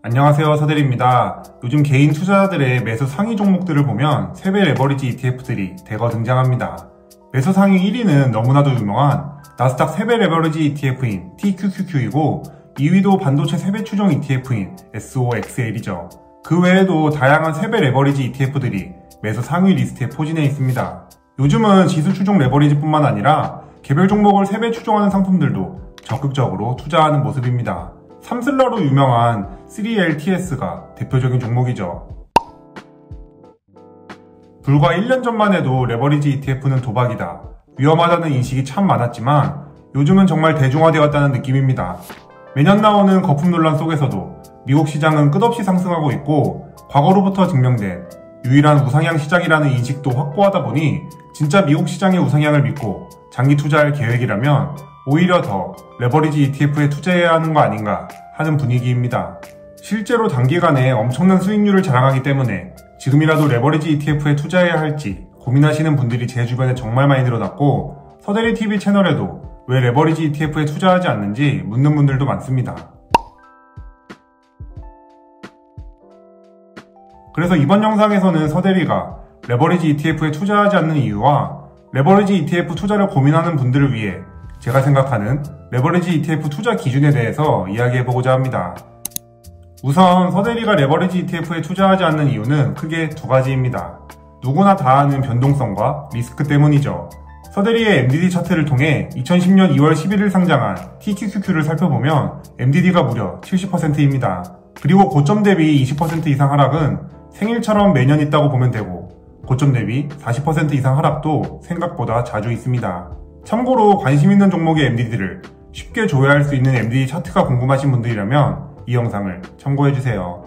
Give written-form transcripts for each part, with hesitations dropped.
안녕하세요, 서대리입니다. 요즘 개인 투자자들의 매수 상위 종목들을 보면 세배 레버리지 ETF들이 대거 등장합니다. 매수 상위 1위는 너무나도 유명한 나스닥 세배 레버리지 ETF인 TQQQ이고 2위도 반도체 세배 추종 ETF인 SOXL이죠. 그 외에도 다양한 세배 레버리지 ETF들이 매수 상위 리스트에 포진해 있습니다. 요즘은 지수 추종 레버리지뿐만 아니라 개별 종목을 세배 추종하는 상품들도 적극적으로 투자하는 모습입니다. 삼슬러로 유명한 3LTS가 대표적인 종목이죠. 불과 1년 전만 해도 레버리지 ETF는 도박이다, 위험하다는 인식이 참 많았지만 요즘은 정말 대중화되었다는 느낌입니다. 매년 나오는 거품 논란 속에서도 미국 시장은 끝없이 상승하고 있고 과거로부터 증명된 유일한 우상향 시장이라는 인식도 확고하다 보니 진짜 미국 시장의 우상향을 믿고 장기 투자할 계획이라면 오히려 더 레버리지 ETF에 투자해야 하는 거 아닌가 하는 분위기입니다. 실제로 단기간에 엄청난 수익률을 자랑하기 때문에 지금이라도 레버리지 ETF에 투자해야 할지 고민하시는 분들이 제 주변에 정말 많이 늘어났고, 서대리TV 채널에도 왜 레버리지 ETF에 투자하지 않는지 묻는 분들도 많습니다. 그래서 이번 영상에서는 서대리가 레버리지 ETF에 투자하지 않는 이유와 레버리지 ETF 투자를 고민하는 분들을 위해 제가 생각하는 레버리지 ETF 투자 기준에 대해서 이야기해보고자 합니다. 우선 서대리가 레버리지 ETF에 투자하지 않는 이유는 크게 두 가지입니다. 누구나 다 아는 변동성과 리스크 때문이죠. 서대리의 MDD 차트를 통해 2010년 2월 11일 상장한 TQQQ를 살펴보면 MDD가 무려 70%입니다. 그리고 고점 대비 20% 이상 하락은 생일처럼 매년 있다고 보면 되고, 고점 대비 40% 이상 하락도 생각보다 자주 있습니다. 참고로 관심 있는 종목의 MDD를 쉽게 조회할 수 있는 MDD 차트가 궁금하신 분들이라면 이 영상을 참고해주세요.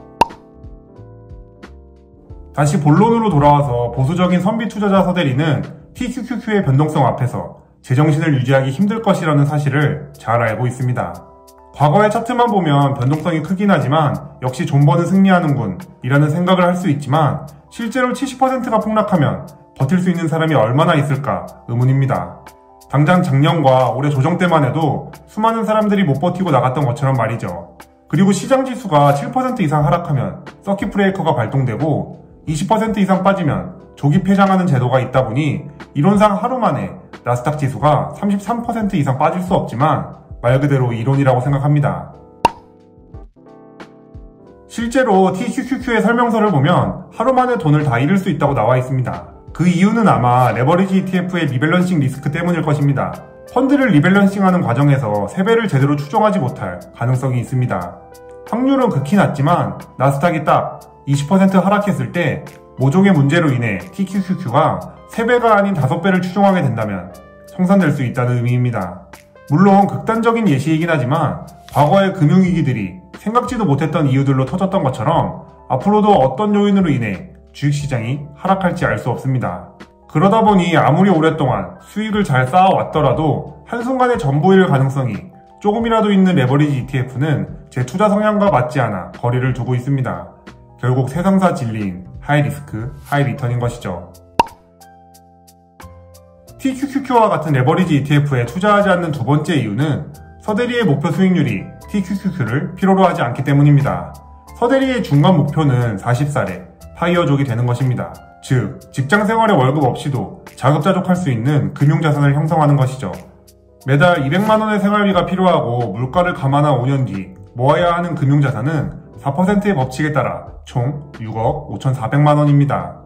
다시 본론으로 돌아와서 보수적인 선비 투자자 서대리는 TQQQ의 변동성 앞에서 제정신을 유지하기 힘들 것이라는 사실을 잘 알고 있습니다. 과거의 차트만 보면 변동성이 크긴 하지만 역시 존버는 승리하는군 이라는 생각을 할 수 있지만 실제로 70%가 폭락하면 버틸 수 있는 사람이 얼마나 있을까 의문입니다. 당장 작년과 올해 조정 때만 해도 수많은 사람들이 못 버티고 나갔던 것처럼 말이죠. 그리고 시장 지수가 7% 이상 하락하면 서킷 브레이커가 발동되고 20% 이상 빠지면 조기 폐장하는 제도가 있다 보니 이론상 하루 만에 나스닥 지수가 33% 이상 빠질 수 없지만 말 그대로 이론이라고 생각합니다. 실제로 TQQQ의 설명서를 보면 하루 만에 돈을 다 잃을 수 있다고 나와 있습니다. 그 이유는 아마 레버리지 ETF의 리밸런싱 리스크 때문일 것입니다. 펀드를 리밸런싱하는 과정에서 세배를 제대로 추종하지 못할 가능성이 있습니다. 확률은 극히 낮지만 나스닥이 딱 20% 하락했을 때 모종의 문제로 인해 TQQQ가 3배가 아닌 5배를 추종하게 된다면 청산될 수 있다는 의미입니다. 물론 극단적인 예시이긴 하지만 과거의 금융위기들이 생각지도 못했던 이유들로 터졌던 것처럼 앞으로도 어떤 요인으로 인해 주식시장이 하락할지 알 수 없습니다. 그러다 보니 아무리 오랫동안 수익을 잘 쌓아왔더라도 한순간에 전부일 가능성이 조금이라도 있는 레버리지 ETF는 제 투자 성향과 맞지 않아 거리를 두고 있습니다. 결국 세상사 진리인 하이 리스크, 하이 리턴인 것이죠. TQQQ와 같은 레버리지 ETF에 투자하지 않는 두 번째 이유는 서대리의 목표 수익률이 TQQQ를 필요로 하지 않기 때문입니다. 서대리의 중간 목표는 40살에 파이어족이 되는 것입니다. 즉, 직장생활에 월급 없이도 자급자족할 수 있는 금융자산을 형성하는 것이죠. 매달 200만원의 생활비가 필요하고 물가를 감안한 5년 뒤 모아야 하는 금융자산은 4%의 법칙에 따라 총 6억 5,400만원입니다.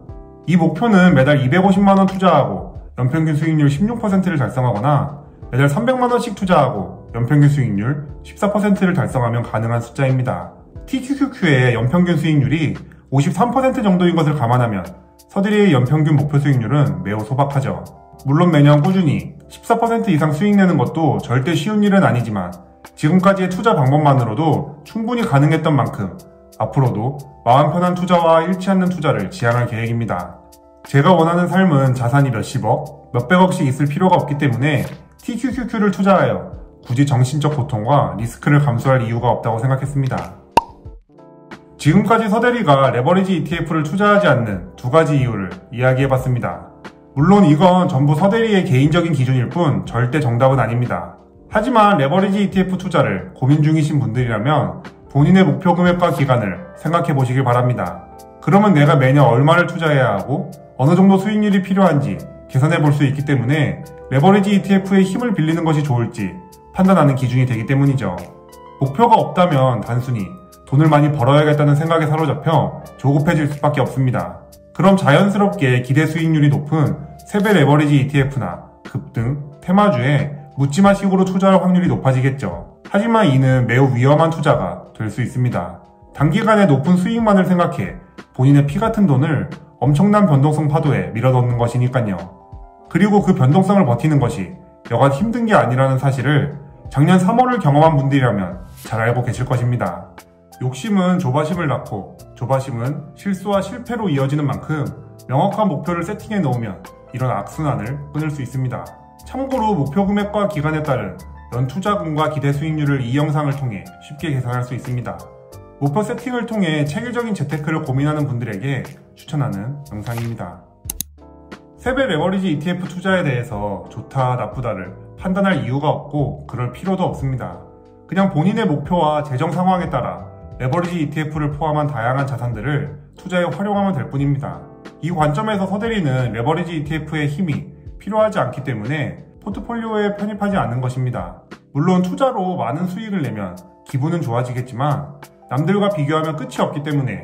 이 목표는 매달 250만원 투자하고 연평균 수익률 16%를 달성하거나 매달 300만원씩 투자하고 연평균 수익률 14%를 달성하면 가능한 숫자입니다. TQQQ의 연평균 수익률이 53% 정도인 것을 감안하면 서대리의 연평균 목표 수익률은 매우 소박하죠. 물론 매년 꾸준히 14% 이상 수익 내는 것도 절대 쉬운 일은 아니지만 지금까지의 투자 방법만으로도 충분히 가능했던 만큼 앞으로도 마음 편한 투자와 잃지 않는 투자를 지향할 계획입니다. 제가 원하는 삶은 자산이 몇십억, 몇백억씩 있을 필요가 없기 때문에 TQQQ를 투자하여 굳이 정신적 고통과 리스크를 감수할 이유가 없다고 생각했습니다. 지금까지 서대리가 레버리지 ETF를 투자하지 않는 두 가지 이유를 이야기해봤습니다. 물론 이건 전부 서대리의 개인적인 기준일 뿐 절대 정답은 아닙니다. 하지만 레버리지 ETF 투자를 고민 중이신 분들이라면 본인의 목표 금액과 기간을 생각해 보시길 바랍니다. 그러면 내가 매년 얼마를 투자해야 하고 어느 정도 수익률이 필요한지 계산해 볼 수 있기 때문에 레버리지 ETF의 힘을 빌리는 것이 좋을지 판단하는 기준이 되기 때문이죠. 목표가 없다면 단순히 돈을 많이 벌어야겠다는 생각에 사로잡혀 조급해질 수밖에 없습니다. 그럼 자연스럽게 기대 수익률이 높은 세배 레버리지 ETF나 급등, 테마주에 묻지마식으로 투자할 확률이 높아지겠죠. 하지만 이는 매우 위험한 투자가 될 수 있습니다. 단기간에 높은 수익만을 생각해 본인의 피 같은 돈을 엄청난 변동성 파도에 밀어넣는 것이니까요. 그리고 그 변동성을 버티는 것이 여간 힘든 게 아니라는 사실을 작년 3월을 경험한 분들이라면 잘 알고 계실 것입니다. 욕심은 조바심을 낳고 조바심은 실수와 실패로 이어지는 만큼 명확한 목표를 세팅해 놓으면 이런 악순환을 끊을 수 있습니다. 참고로 목표 금액과 기간에 따른 연 투자금과 기대 수익률을 이 영상을 통해 쉽게 계산할 수 있습니다. 목표 세팅을 통해 체계적인 재테크를 고민하는 분들에게 추천하는 영상입니다. 세배 레버리지 ETF 투자에 대해서 좋다, 나쁘다를 판단할 이유가 없고 그럴 필요도 없습니다. 그냥 본인의 목표와 재정 상황에 따라 레버리지 ETF를 포함한 다양한 자산들을 투자에 활용하면 될 뿐입니다. 이 관점에서 서대리는 레버리지 ETF의 힘이 필요하지 않기 때문에 포트폴리오에 편입하지 않는 것입니다. 물론 투자로 많은 수익을 내면 기분은 좋아지겠지만 남들과 비교하면 끝이 없기 때문에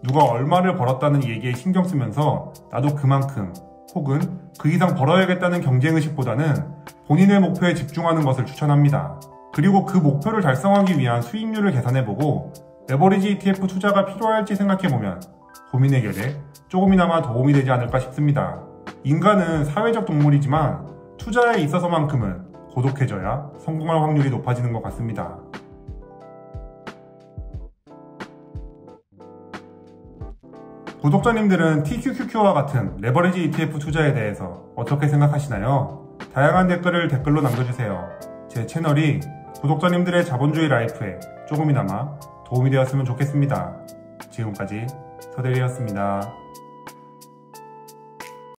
누가 얼마를 벌었다는 얘기에 신경 쓰면서 나도 그만큼 혹은 그 이상 벌어야겠다는 경쟁의식보다는 본인의 목표에 집중하는 것을 추천합니다. 그리고 그 목표를 달성하기 위한 수익률을 계산해보고 레버리지 ETF 투자가 필요할지 생각해보면 고민 해결에 조금이나마 도움이 되지 않을까 싶습니다. 인간은 사회적 동물이지만 투자에 있어서만큼은 고독해져야 성공할 확률이 높아지는 것 같습니다. 구독자님들은 TQQQ와 같은 레버리지 ETF 투자에 대해서 어떻게 생각하시나요? 다양한 댓글을 댓글로 남겨주세요. 제 채널이 구독자님들의 자본주의 라이프에 조금이나마 도움이 되었으면 좋겠습니다. 지금까지 서대리였습니다.